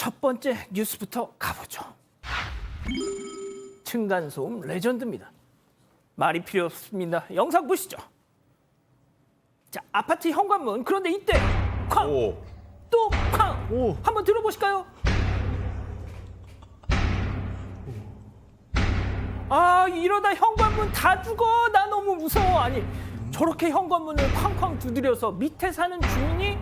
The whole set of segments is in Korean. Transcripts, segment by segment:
첫 번째 뉴스부터 가보죠. 층간소음 레전드입니다. 말이 필요 없습니다. 영상 보시죠. 자, 아파트 현관문. 그런데 이때 쾅! 오. 또 쾅! 오. 한번 들어보실까요? 아, 이러다 현관문 다 죽어. 나 너무 무서워. 아니, 저렇게 현관문을 쾅쾅 두드려서 밑에 사는 주민이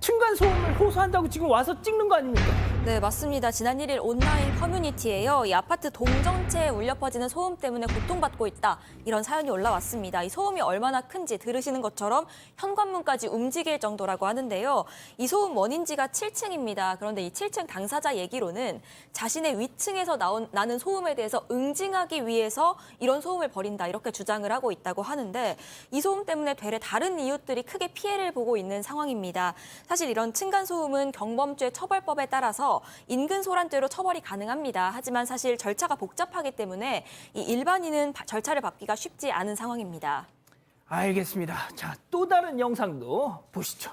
층간소음을 호소한다고 지금 와서 찍는 거 아닙니까? 네, 맞습니다. 지난 1일 온라인 커뮤니티에요. 이 아파트 동전체에 울려 퍼지는 소음 때문에 고통받고 있다. 이런 사연이 올라왔습니다. 이 소음이 얼마나 큰지 들으시는 것처럼 현관문까지 움직일 정도라고 하는데요. 이 소음 원인지가 7층입니다. 그런데 이 7층 당사자 얘기로는 자신의 위층에서 나는 소음에 대해서 응징하기 위해서 이런 소음을 벌인다. 이렇게 주장을 하고 있다고 하는데 이 소음 때문에 되레 다른 이웃들이 크게 피해를 보고 있는 상황입니다. 사실 이런 층간소음은 경범죄 처벌법에 따라서 인근 소란죄로 처벌이 가능합니다. 하지만 사실 절차가 복잡하기 때문에 이 일반인은 절차를 밟기가 쉽지 않은 상황입니다. 알겠습니다. 자, 또 다른 영상도 보시죠.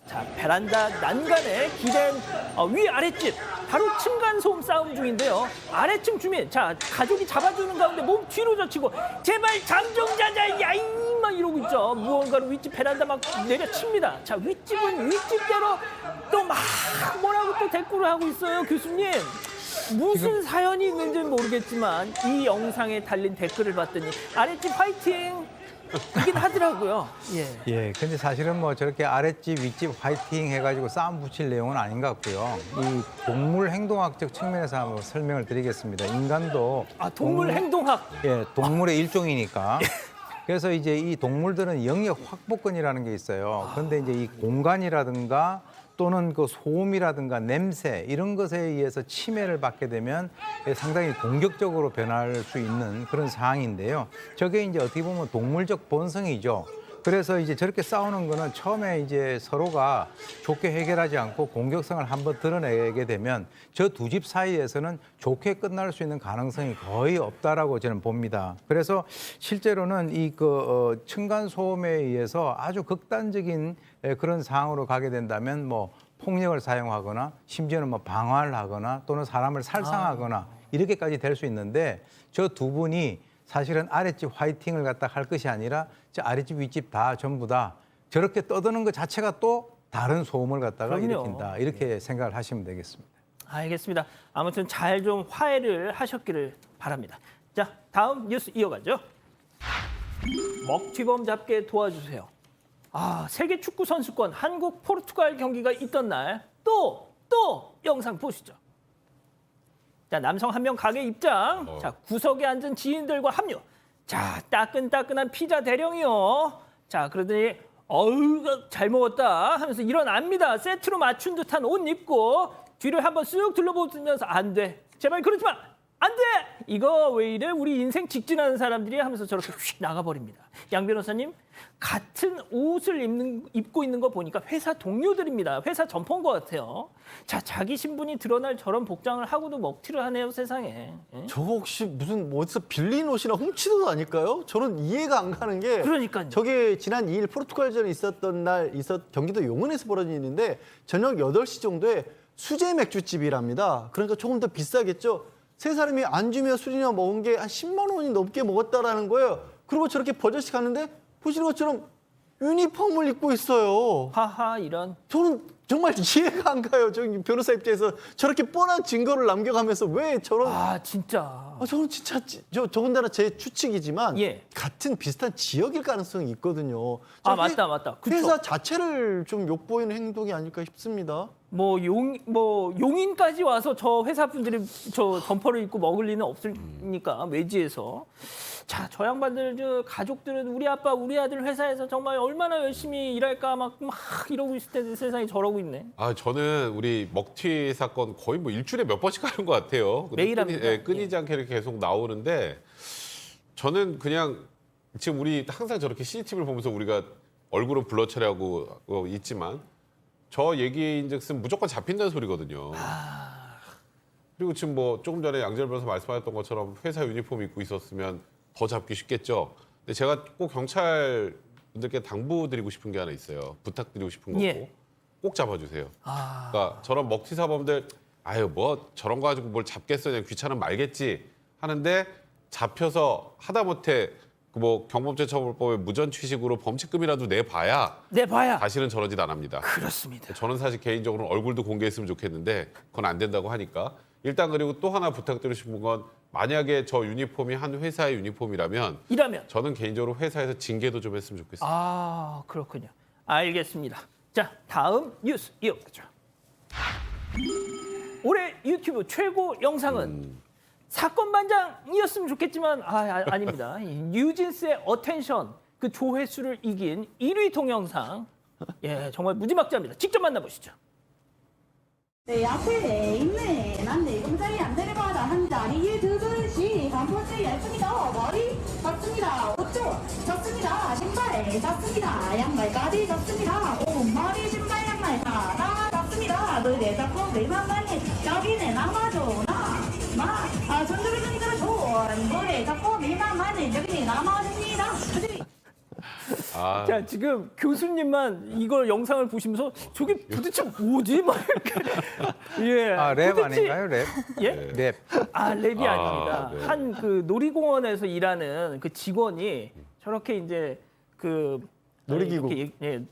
자, 베란다 난간에 기댄 위아랫집, 바로 층간소음 싸움 중인데요. 아래층 주민, 자, 가족이 잡아주는 가운데 몸 뒤로 젖히고 제발 잠정자자 야잉 막 이러고 있죠. 무언가로 윗집 베란다 막 내려칩니다. 자, 윗집은 윗집대로 또 막 뭐라고 또 댓글을 하고 있어요. 교수님, 무슨 사연이 있는지는 모르겠지만 이 영상에 달린 댓글을 봤더니 아랫집 화이팅! 이긴 하더라고요. 예, 근데 사실은 뭐 저렇게 아랫집, 윗집 화이팅 해가지고 싸움 붙일 내용은 아닌 것 같고요. 이 동물 행동학적 측면에서 한번 설명을 드리겠습니다. 인간도 동물 행동학. 예, 동물의 일종이니까. 그래서 이제 이 동물들은 영역 확보권이라는 게 있어요. 그런데 이제 이 공간이라든가 또는 그 소음이라든가 냄새 이런 것에 의해서 침해를 받게 되면 상당히 공격적으로 변할 수 있는 그런 상황인데요. 저게 이제 어떻게 보면 동물적 본성이죠. 그래서 이제 저렇게 싸우는 거는 처음에 이제 서로가 좋게 해결하지 않고 공격성을 한번 드러내게 되면 저 두 집 사이에서는 좋게 끝날 수 있는 가능성이 거의 없다라고 저는 봅니다. 그래서 실제로는 이 층간 소음에 의해서 아주 극단적인 그런 상황으로 가게 된다면 뭐 폭력을 사용하거나 심지어는 뭐 방화를 하거나 또는 사람을 살상하거나 이렇게까지 될 수 있는데 저 두 분이 사실은 아랫집 화이팅을 갖다 할 것이 아니라 저 아랫집 윗집 다 전부 다 저렇게 떠드는 것 자체가 또 다른 소음을 갖다가 그럼요. 일으킨다 이렇게 생각을 하시면 되겠습니다. 알겠습니다. 아무튼 잘 좀 화해를 하셨기를 바랍니다. 자, 다음 뉴스 이어가죠. 먹튀범 잡게 도와주세요. 세계 축구 선수권 한국 포르투갈 경기가 있던 날 또 영상 보시죠. 자, 남성 한 명 가게 입장. 자, 구석에 앉은 지인들과 합류. 자, 따끈따끈한 피자 대령이요. 자, 그러더니 어우 잘 먹었다 하면서 일어납니다. 세트로 맞춘 듯한 옷 입고 뒤를 한번 쓱 둘러보면서 안 돼. 제발 그러지 마. 안 돼. 이거 왜 이래? 우리 인생 직진하는 사람들이 하면서 저렇게 휙 나가버립니다. 양 변호사님, 같은 옷을 입고 있는 거 보니까 회사 동료들입니다. 회사 점퍼인 것 같아요. 자, 자기 신분이 드러날 저런 복장을 하고도 먹튀를 하네요, 세상에. 예? 저거 혹시 무슨 어디서 빌린 옷이나 훔치는 거 아닐까요? 저는 이해가 안 가는 게 그러니까요. 저게 지난 2일 포르투갈전에 있었던 날 경기도 용인에서 벌어진 일인데 저녁 8시 정도에 수제 맥주집이랍니다. 그러니까 조금 더 비싸겠죠. 세 사람이 안주며 술이나 먹은 게 한 10만 원이 넘게 먹었다라는 거예요. 그리고 저렇게 버젓이 가는데 보시는 것처럼 유니폼을 입고 있어요. 하하, 이런. 저는 정말 이해가 안 가요. 저 변호사 입장에서 저렇게 뻔한 증거를 남겨가면서 왜 저런... 진짜. 저는 진짜 더군다나 제 추측이지만 예. 같은 비슷한 지역일 가능성이 있거든요. 맞다. 그쵸. 회사 자체를 좀 욕보이는 행동이 아닐까 싶습니다. 용인까지 와서 저 회사 분들이 저 점퍼를 입고 먹을 리는 없으니까 외지에서. 자, 저 양반들 저 가족들은 우리 아빠 우리 아들 회사에서 정말 얼마나 열심히 일할까 막 이러고 있을 텐데 세상에 저러고 있네. 저는 우리 먹튀 사건 거의 뭐 일주일에 몇 번씩 하는 것 같아요. 근데 매일 합니다. 끊이지 않게 이렇게 계속 나오는데 저는 그냥 지금 우리 항상 저렇게 CCTV를 보면서 우리가 얼굴은 블러 처리하고 있지만 저 얘기인즉슨 무조건 잡힌다는 소리거든요. 그리고 지금 뭐 조금 전에 양재열 변호사 말씀하셨던 것처럼 회사 유니폼 입고 있었으면 더 잡기 쉽겠죠. 근데 제가 꼭 경찰 분들께 당부드리고 싶은 게 하나 있어요. 부탁드리고 싶은 거고. 예. 꼭 잡아주세요. 아. 그러니까 저런 먹튀 사범들 아유 뭐 저런 거 가지고 뭘 잡겠어 그냥 귀찮으면 말겠지 하는데 잡혀서 하다못해 그 뭐 경범죄처벌법에 무전취식으로 범칙금이라도 내봐야 내봐야. 다시는 저런 짓 안 합니다. 그렇습니다. 저는 사실 개인적으로 얼굴도 공개했으면 좋겠는데 그건 안 된다고 하니까 일단 그리고 또 하나 부탁드리고 싶은 건 만약에 저 유니폼이 한 회사의 유니폼이라면 이라면. 저는 개인적으로 회사에서 징계도 좀 했으면 좋겠어요. 아, 그렇군요. 알겠습니다. 자, 다음 뉴스 이어가죠. 올해 유튜브 최고 영상은 사건 반장이었으면 좋겠지만 아닙니다. 이 뉴진스의 어텐션 그 조회수를 이긴 1위 동영상. 예, 정말 무지막지합니다. 직접 만나보시죠. 내 앞에 있네. 난 내 공장이 안 내려가다 한 자리에 두근시 반포지 예쁘기도 머리 졌습니다. 옷도 졌습니다. 신발 졌습니다. 양말까지 졌습니다. 옷머리 신발 양말 다 졌습니다. 너네 자꾸 내만 많이 여기는 남아줘 나마 전주를 좋은 노래 자꾸 내만 많이 여기는 남아줍니다. 아, 자, 지금 교수님만 이걸 영상을 보시면서 저게 도대체 뭐지? 막 이렇게. 예. 아, 랩 도대체- 아닌가요? 랩? 예? 랩. 아, 랩이 아, 아닙니다. 네. 한 그 놀이공원에서 일하는 그 직원이 저렇게 이제 그 놀이기구.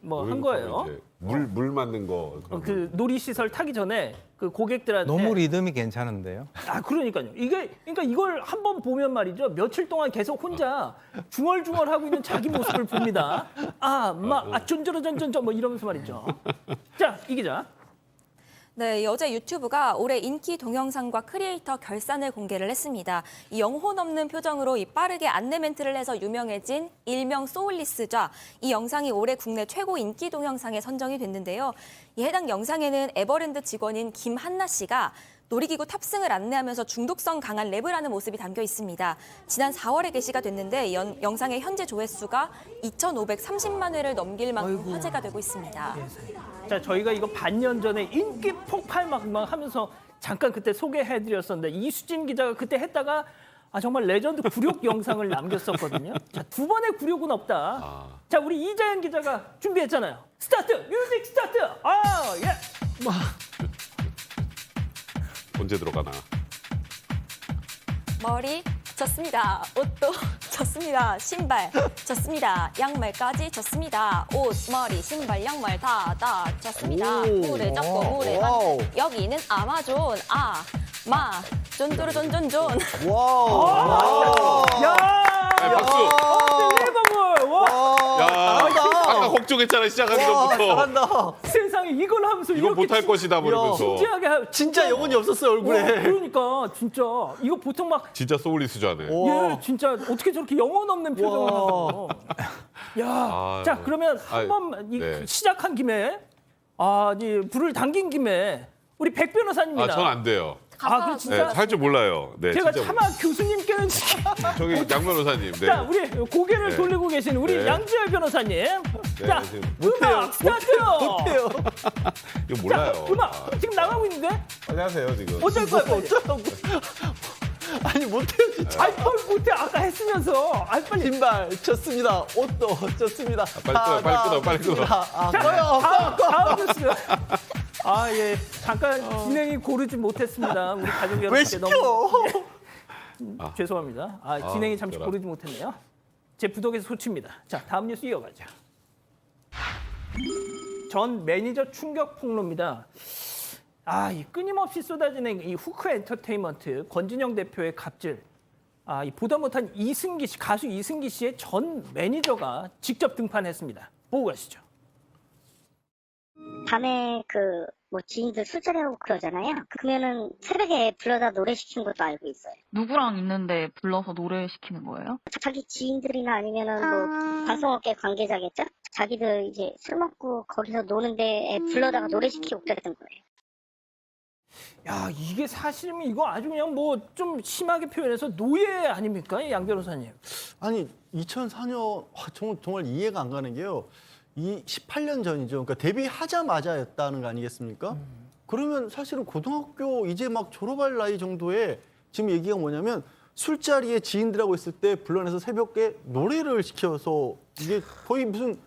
뭐 한 거예요. 이제 물 맞는 거. 그런 그 놀이시설 타기 전에 그 고객들한테 너무 리듬이 괜찮은데요. 아, 그러니까요. 그러니까 이걸 한번 보면 말이죠. 며칠 동안 계속 혼자 중얼중얼 하고 있는 자기 모습을 봅니다. 쫀저러전전저 뭐 이러면서 말이죠. 자, 이 기자. 네, 여자 유튜브가 올해 인기 동영상과 크리에이터 결산을 공개를 했습니다. 이 영혼 없는 표정으로 이 빠르게 안내 멘트를 해서 유명해진 일명 소울리스자. 이 영상이 올해 국내 최고 인기 동영상에 선정이 됐는데요. 이 해당 영상에는 에버랜드 직원인 김한나 씨가 놀이기구 탑승을 안내하면서 중독성 강한 랩을 하는 모습이 담겨 있습니다. 지난 4월에 게시가 됐는데 영상의 현재 조회수가 2,530만 회를 넘길 만큼 화제가 되고 있습니다. 자, 저희가 이거 반년 전에 인기 폭발 막 하면서 잠깐 그때 소개해드렸었는데 이수진 기자가 그때 했다가 정말 레전드 굴욕 영상을 남겼었거든요. 자, 두 번의 굴욕은 없다. 자, 우리 이자연 기자가 준비했잖아요. 스타트! 뮤직 스타트! 예! 언제 들어가나. 머리 졌습니다. 옷도 졌습니다. 신발 졌습니다. 양말까지 졌습니다. 옷, 머리, 신발, 양말 다 졌습니다. 물에 젖고 물에 와우. 여기는 아마존 쫀쫀쫀쫀쫀. 와우. 야! 네, 박수. 릴리버블! 와! 야, 아까 걱정했잖아 시작하기 전부터. 잘한다. 세상에 이걸 하면서 이거 이렇게 못할 것이다 그러면서. 진지하게 진짜 영혼이 없었어요 얼굴에. 그러니까 진짜 이거 보통 막 진짜 소울리스자네. 와. 예, 진짜 어떻게 저렇게 영혼 없는 표정을 하고. 야, 아, 자 그러면 아이, 한번 네. 시작한 김에 이 불을 당긴 김에 우리 백 변호사님이나. 전 안 돼요. 그럼 진짜 네, 할 줄 몰라요. 네, 제가 진짜 차마 교수님께는 저기 양 변호사님. 네. 자 우리 고개를 네. 돌리고 계신 우리 네. 양지열 변호사님. 자 지금 음악 스타트. 못해요. 이거 몰라요. 자, 음악 지금 나가고 있는데 빨리 하세요 지금. 어쩔 거야? 빨리. 어쩌라고. 아니 못해요 진짜. 아이 뭘 못해 아까 했으면서 빨리. 신발 쳤습니다. 옷도 쳤습니다. 빨리 끊어. 다음 뉴스. 예. 잠깐 진행이 고르지 못했습니다. 우리 가족 왜 여러분께 시켜? 너무 죄송합니다. 진행이 잠시 진짜라. 고르지 못했네요. 제 부덕에서 소치입니다. 자, 다음 뉴스 이어가죠. 전 매니저 충격 폭로입니다. 이 끊임없이 쏟아지는 이 후크 엔터테인먼트 권진영 대표의 갑질. 이 보다 못한 이승기 씨, 가수 이승기 씨의 전 매니저가 직접 등판했습니다. 보고 가시죠. 밤에 지인들 술자리 하고 그러잖아요. 그러면은 새벽에 불러다 노래 시킨 것도 알고 있어요. 누구랑 있는데 불러서 노래 시키는 거예요? 자기 지인들이나 아니면은 방송업계 관계자겠죠? 자기들 이제 술 먹고 거기서 노는데 불러다가 노래 시키고 그랬던 거예요. 야, 이게 사실이면 이거 아주 그냥 뭐 좀 심하게 표현해서 노예 아닙니까? 양 변호사님. 아니 2004년 정말 이해가 안 가는 게요. 이 18년 전이죠. 그러니까 데뷔하자마자였다는 거 아니겠습니까? 그러면 사실은 고등학교 이제 막 졸업할 나이 정도에 지금 얘기가 뭐냐면 술자리에 지인들하고 있을 때 불러내서 새벽에 노래를 시켜서 이게 거의 무슨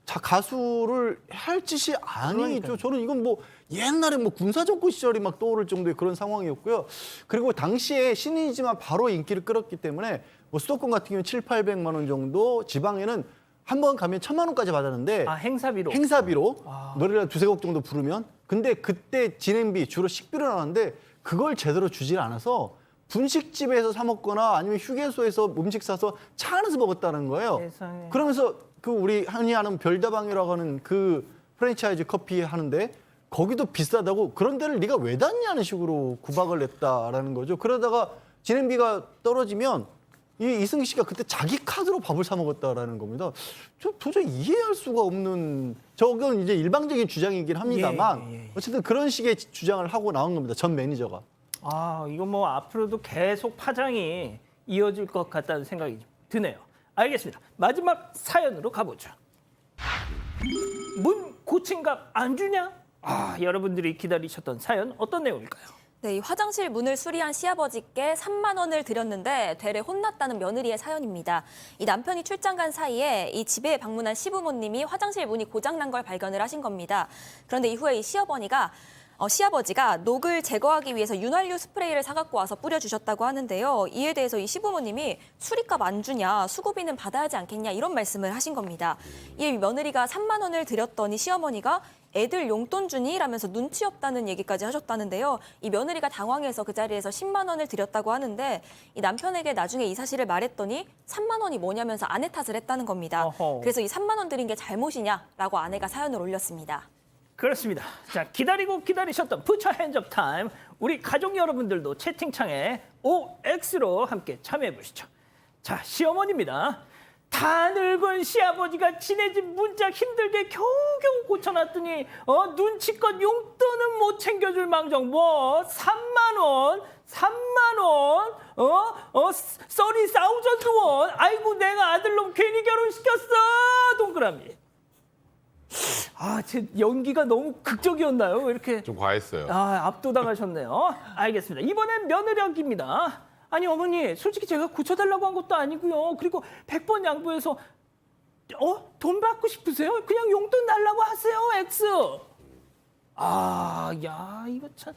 가수를 할 짓이 아니죠. 저는 이건 뭐 옛날에 뭐 군사정권 시절이 막 떠오를 정도의 그런 상황이었고요. 그리고 당시에 신인이지만 바로 인기를 끌었기 때문에 뭐 수도권 같은 경우는 700~800만 원 정도, 지방에는 한 번 가면 1,000만 원까지 받았는데 행사비로. 노래를 두세 곡 정도 부르면. 근데 그때 진행비 주로 식비로 나왔는데 그걸 제대로 주질 않아서 분식집에서 사 먹거나 아니면 휴게소에서 음식 사서 차 안에서 먹었다는 거예요. 세상에. 그러면서 그 우리 흔히 아는 별다방이라고 하는 그 프랜차이즈 커피 하는데 거기도 비싸다고, 그런 데를 네가 왜 다니냐는 식으로 구박을 냈다라는 거죠. 그러다가 진행비가 떨어지면 이승기 씨가 그때 자기 카드로 밥을 사 먹었다라는 겁니다. 저 도저히 이해할 수가 없는, 저건 이제 일방적인 주장이긴 합니다만 어쨌든 그런 식의 주장을 하고 나온 겁니다. 전 매니저가. 이거 뭐 앞으로도 계속 파장이 이어질 것 같다는 생각이 드네요. 알겠습니다. 마지막 사연으로 가보죠. 문 고침값 안 주냐? 여러분들이 기다리셨던 사연 어떤 내용일까요? 네, 이 화장실 문을 수리한 시아버지께 3만 원을 드렸는데 되레 혼났다는 며느리의 사연입니다. 이 남편이 출장 간 사이에 이 집에 방문한 시부모님이 화장실 문이 고장난 걸 발견을 하신 겁니다. 그런데 이후에 이 시아버지가 녹을 제거하기 위해서 윤활유 스프레이를 사갖고 와서 뿌려주셨다고 하는데요. 이에 대해서 이 시부모님이 수리값 안 주냐, 수고비는 받아야지 않겠냐 이런 말씀을 하신 겁니다. 이에 며느리가 3만 원을 드렸더니 시어머니가 애들 용돈 주니? 라면서 눈치 없다는 얘기까지 하셨다는데요. 이 며느리가 당황해서 그 자리에서 10만 원을 드렸다고 하는데 이 남편에게 나중에 이 사실을 말했더니 3만 원이 뭐냐면서 아내 탓을 했다는 겁니다. 어허. 그래서 이 3만 원 드린 게 잘못이냐라고 아내가 사연을 올렸습니다. 그렇습니다. 자, 기다리셨던 부처 핸즈업 타임. 우리 가족 여러분들도 채팅창에 OX로 함께 참여해 보시죠. 자, 시어머니입니다. 다 늙은 시아버지가 지네 집 문짝 힘들게 겨우겨우 고쳐놨더니 눈치껏 용돈은 못 챙겨줄 망정 뭐 3만 원 30,000원 아이고 내가 아들놈 괜히 결혼시켰어 동그라미. 제 연기가 너무 극적이었나요? 왜 이렇게 좀 과했어요. 압도당하셨네요. 알겠습니다. 이번엔 며느리입니다. 아니 어머니 솔직히 제가 고쳐달라고 한 것도 아니고요. 그리고 100번 양보해서 돈 받고 싶으세요? 그냥 용돈 달라고 하세요. X. 이거 참.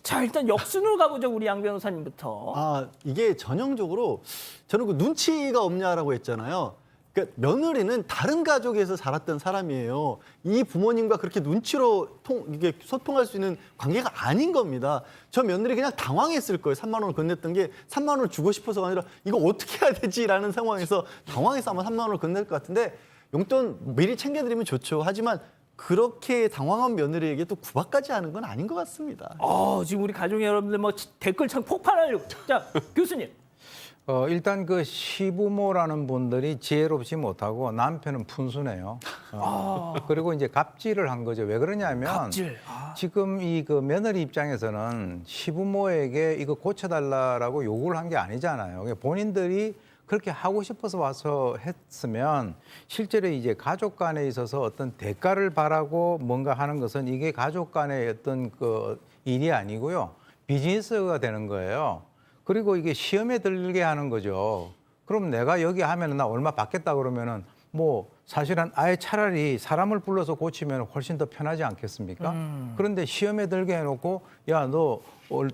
자 일단 역순으로 가보죠. 우리 양 변호사님부터. 이게 전형적으로 저는 그 눈치가 없냐라고 했잖아요. 그러니까 며느리는 다른 가족에서 자랐던 사람이에요. 이 부모님과 그렇게 눈치로 이게 소통할 수 있는 관계가 아닌 겁니다. 저 며느리 그냥 당황했을 거예요. 3만 원을 건넸던 게 3만 원을 주고 싶어서가 아니라 이거 어떻게 해야 되지라는 상황에서 당황해서 아마 3만 원을 건넬 것 같은데 용돈 미리 챙겨드리면 좋죠. 하지만 그렇게 당황한 며느리에게 또 구박까지 하는 건 아닌 것 같습니다. 지금 우리 가족 여러분들 뭐 댓글창 폭발하려고. 자 교수님. 일단 그 시부모라는 분들이 지혜롭지 못하고 남편은 푼순해요. 그리고 이제 갑질을 한 거죠. 왜 그러냐면 갑질. 지금 이 그 며느리 입장에서는 시부모에게 이거 고쳐달라고 요구를 한 게 아니잖아요. 본인들이 그렇게 하고 싶어서 와서 했으면 실제로 이제 가족 간에 있어서 어떤 대가를 바라고 뭔가 하는 것은 이게 가족 간의 어떤 그 일이 아니고요. 비즈니스가 되는 거예요. 그리고 이게 시험에 들게 하는 거죠. 그럼 내가 여기 하면 나 얼마 받겠다 그러면은 뭐 사실은 아예 차라리 사람을 불러서 고치면 훨씬 더 편하지 않겠습니까? 그런데 시험에 들게 해놓고 야, 너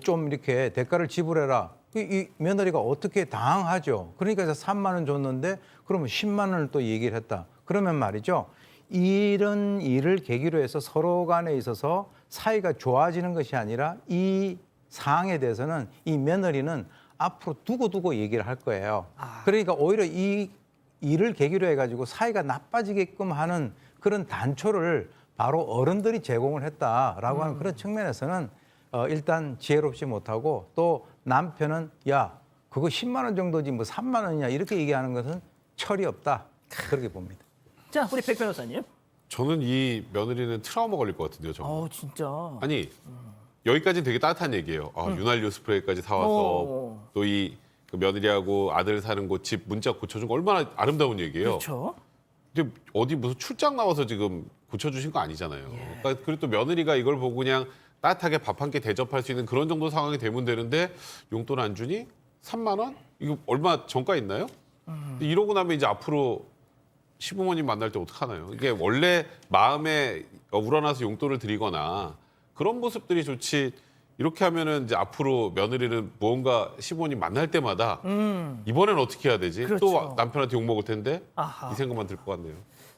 좀 이렇게 대가를 지불해라. 이 며느리가 어떻게 당황하죠. 그러니까 3만 원 줬는데 그러면 10만 원을 또 얘기를 했다. 그러면 말이죠. 이런 일을 계기로 해서 서로 간에 있어서 사이가 좋아지는 것이 아니라 이 사항에 대해서는 이 며느리는 앞으로 두고 얘기를 할 거예요. 그러니까 오히려 이 일을 계기로 해가지고 사이가 나빠지게끔 하는 그런 단초를 바로 어른들이 제공을 했다라고 하는 그런 측면에서는 일단 지혜롭지 못하고 또 남편은 야 그거 10만 원 정도지 뭐 3만 원이냐 이렇게 얘기하는 것은 철이 없다 그렇게 봅니다. 자 우리 백 변호사님. 저는 이 며느리는 트라우마 걸릴 것 같은데요. 정말. 진짜. 아니 여기까지는 되게 따뜻한 얘기예요. 윤활유 스프레이까지 사와서 또 이 며느리하고 아들 사는 곳 집 문짝 고쳐준 거 얼마나 아름다운 얘기예요. 그렇죠. 근데 어디 무슨 출장 나와서 지금 고쳐주신 거 아니잖아요. 그러니까 그리고 또 며느리가 이걸 보고 그냥 따뜻하게 밥 한 끼 대접할 수 있는 그런 정도 상황이 되면 되는데 용돈 안 주니? 3만 원? 이거 얼마 정가 있나요? 근데 이러고 나면 이제 앞으로 시부모님 만날 때 어떡하나요? 이게 원래 마음에 우러나서 용돈을 드리거나 그런 모습들이 좋지. 이렇게 하면은 이제 앞으로 며느리는 무언가 시부모님 만날 때마다 이번엔 어떻게 해야 되지? 그렇죠. 또 남편한테 욕 먹을 텐데 아하. 이 생각만 들 것 같네요.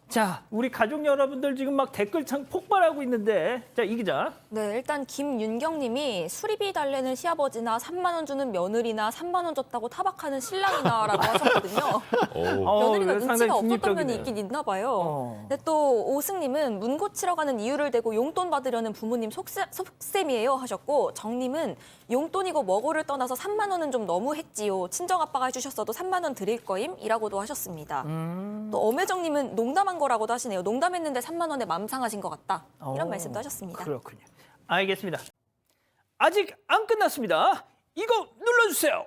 자, 우리 가족 여러분들 지금 막 댓글창 폭발하고 있는데, 자, 이 기자. 네, 일단 김윤경 님이 수리비 달래는 시아버지나 3만 원 주는 며느리나 3만 원 줬다고 타박하는 신랑이나라고 하셨거든요. 며느리가 눈치가 없었던 면이 중립적이네. 있긴 있나 봐요. 근데 또 오승님은 문 고치러 가는 이유를 대고 용돈 받으려는 부모님 속셈이에요 하셨고, 정님은 용돈이고 뭐고를 떠나서 3만 원은 좀 너무했지요. 친정아빠가 해주셨어도 3만 원 드릴 거임? 이라고도 하셨습니다. 또 엄혜정님은 농담한 거라고도 하시네요. 농담했는데 3만 원에 맘 상하신 것 같다. 이런 말씀도 하셨습니다. 그렇군요. 알겠습니다. 아직 안 끝났습니다. 이거 눌러주세요.